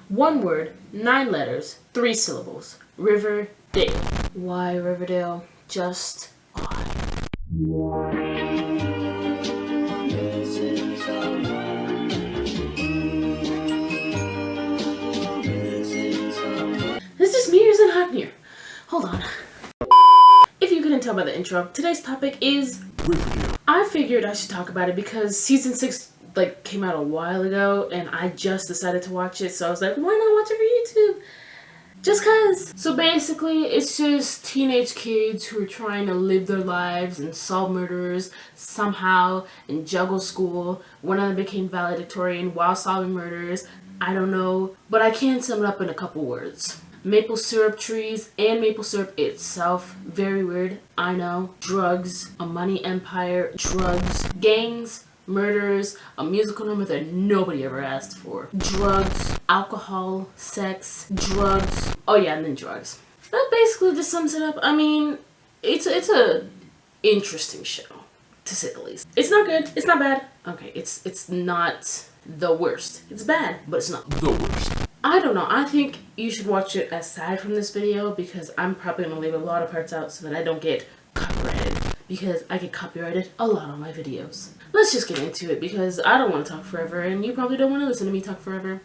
One word, 9 letters, 3 syllables. Riverdale. Why Riverdale? Just why? This is me, or is it hot in here? Hold on. If you couldn't tell by the intro, today's topic is Riverdale. I figured I should talk about it because season 6 came out a while ago and I just decided to watch it, so I was like, why not watch it for YouTube? Just cause. So basically, it's just teenage kids who are trying to live their lives and solve murders somehow and juggle school. One of them became valedictorian while solving murders. I don't know, but I can sum it up in a couple words. Maple syrup trees and maple syrup itself. Very weird, I know. Drugs, a money empire, drugs, gangs, murders, a musical number that nobody ever asked for. Drugs, alcohol, sex, drugs. Oh yeah, and then drugs. That basically just sums it up. I mean, it's a interesting show, to say the least. It's not good. It's not bad. Okay, it's not the worst. It's bad, but it's not the worst. I don't know. I think you should watch it aside from this video because I'm probably going to leave a lot of parts out so that I don't get copyrighted. Because I get copyrighted a lot on my videos. Let's just get into it because I don't want to talk forever and you probably don't want to listen to me talk forever.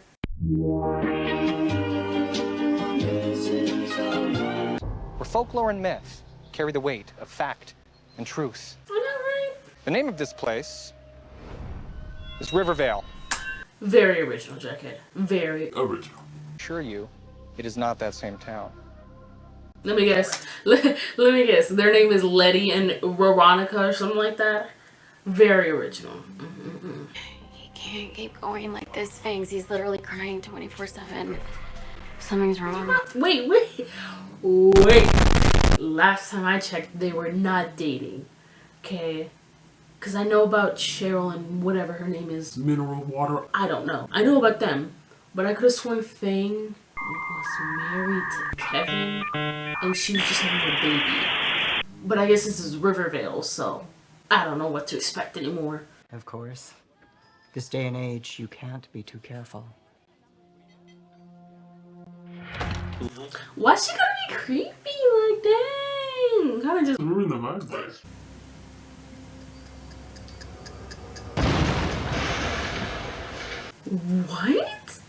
Where folklore and myth carry the weight of fact and truth. I know, right? The name of this place is Riverdale. Very original, Jughead. Very original. I assure you, it is not that same town. Let me guess. Let me guess. Their name is Letty and Veronica or something like that. Very original. He can't keep going like this, Fangs. He's literally crying 24/7. Something's wrong. Wait. Last time I checked, they were not dating. Okay? Because I know about Cheryl and whatever her name is. Mineral water. I don't know. I know about them. But I could have sworn Fang was married to Kevin and she was just having a baby. But I guess this is Riverdale, so I don't know what to expect anymore. Of course. This day and age, you can't be too careful. Why's she gonna be creepy? Like, dang. Kinda just ruin the vibe, guys. What?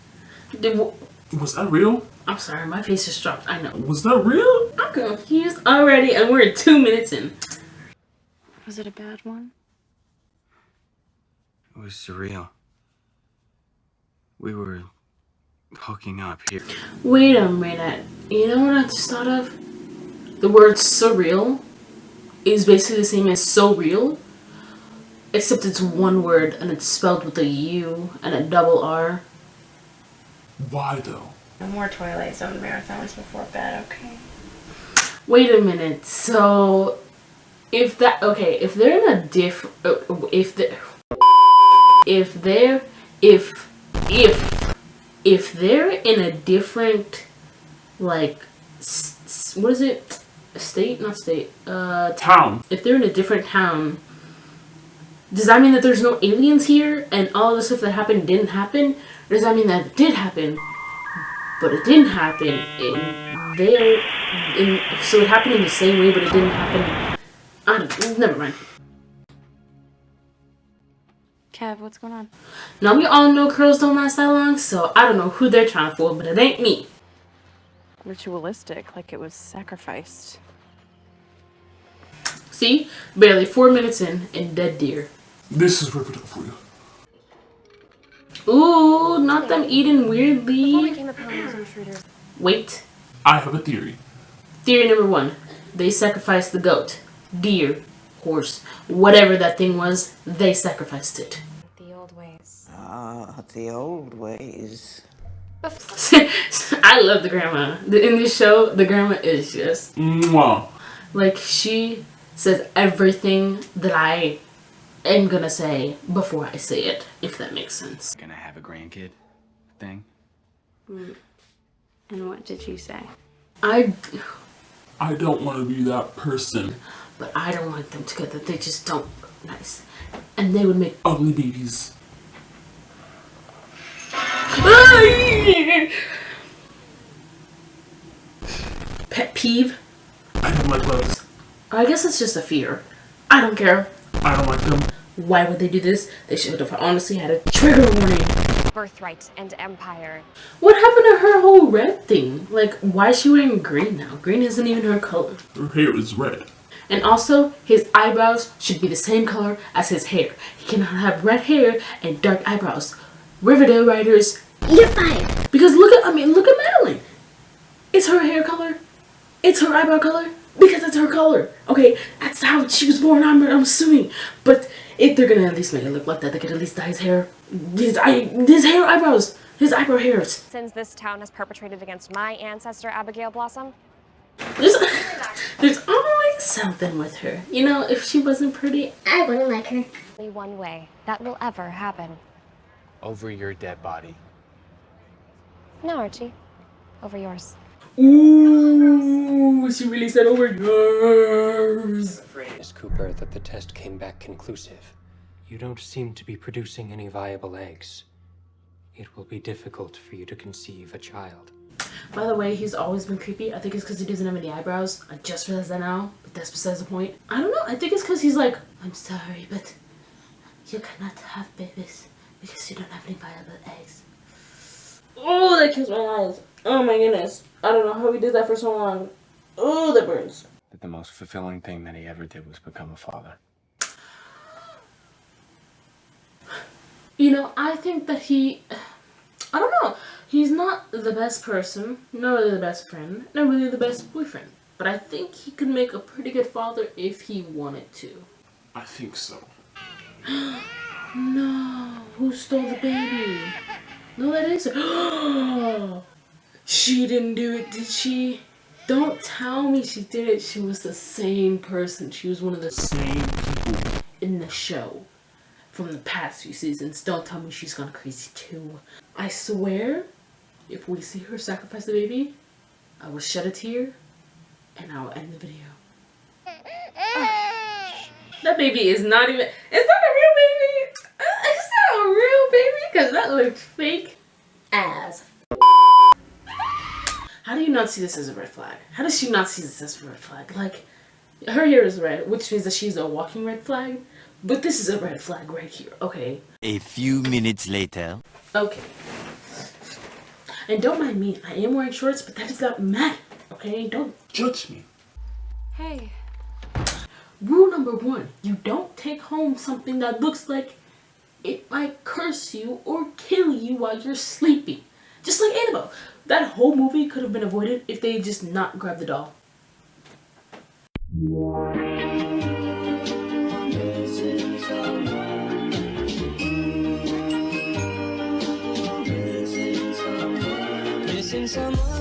Was that real? I'm sorry, my face just dropped. I know. Was that real? I'm confused already, and we're 2 minutes in. Was it a bad one? It was surreal. We were hooking up here. Wait a minute. You know what I just thought of? The word surreal is basically the same as so real, except it's one word and it's spelled with a U and a double R. Why though? No more Twilight Zone marathons before bed, okay? Wait a minute. So, if they're in a if they're in a different, like, what is it? State? Not state. Town. If they're in a different town, does that mean that there's no aliens here and all the stuff that happened didn't happen? Or does that mean that it did happen, but it didn't happen so it happened in the same way, but it didn't happen? I don't, never mind. Kev, what's going on? Now we all know curls don't last that long, so I don't know who they're trying to fool, but it ain't me. Ritualistic, like it was sacrificed. See? Barely 4 minutes in and dead deer. This is Riverdale for you. Ooh, not them eating weirdly. Before we came upon those intruders. Wait. I have a theory. Theory number 1. They sacrificed the goat, deer, horse, whatever that thing was, they sacrificed it. The old ways. Ah, the old ways. I love the grandma. In this show, the grandma is just... Mwah. Like, she says everything that I am gonna say before I say it, if that makes sense. Gonna have a grandkid thing? And what did you say? I don't want to be that person. But I don't like them together. They just don't look nice. And they would make ugly babies. peeve? I don't like bugs. Or I guess it's just a fear. I don't care. I don't like them. Why would they do this? They should have honestly had a trigger warning. Birthright and empire. What happened to her whole red thing? Like, why is she wearing green now? Green isn't even her color. Her hair is red. And also, his eyebrows should be the same color as his hair. He cannot have red hair and dark eyebrows. Riverdale writers, you're fired. Because look at Madeline. It's her hair color. It's her eyebrow color. Because it's her color. Okay, that's how she was born, I'm assuming. But if they're gonna at least make it look like that, they could at least dye his hair. His eyebrows. His eyebrow hairs. Since this town has perpetrated against my ancestor, Abigail Blossom. There's always something with her. You know, if she wasn't pretty, I wouldn't like her. Only one way that will ever happen. Over your dead body. No, Archie. Over yours. Ooh, she really said over yours. Miss Cooper, that the test came back conclusive. You don't seem to be producing any viable eggs. It will be difficult for you to conceive a child. By the way, he's always been creepy. I think it's because he doesn't have any eyebrows. I just realized that now, but that's besides the point. I don't know. I think it's because he's like, I'm sorry, but you cannot have babies because you don't have any viable eggs. Oh, that kills my eyes. Oh my goodness. I don't know how he did that for so long. Oh, that burns. But the most fulfilling thing that he ever did was become a father. You know, I think that I don't know. He's not the best person, not really the best friend, not really the best boyfriend. But I think he could make a pretty good father if he wanted to. I think so. No, who stole the baby? No, that is her. She didn't do it, did she? Don't tell me she did it. She was the same person. She was one of the same people in the show from the past few seasons. Don't tell me she's gone crazy too. I swear, if we see her sacrifice the baby, I will shed a tear and I will end the video. That baby is not even, it's not a real baby. It's not a real baby because that looks fake as. How do you not see this as a red flag? How does she not see this as a red flag? Like, her hair is red, which means that she's a walking red flag. But this is a red flag right here, okay? A few minutes later. Okay. And don't mind me, I am wearing shorts, but that does not matter, okay? Don't Judge me. Hey. Rule number 1, you don't take home something that looks like it might curse you or kill you while you're sleeping. Just like Annabelle. That whole movie could have been avoided if they just not grabbed the doll. Missing someone.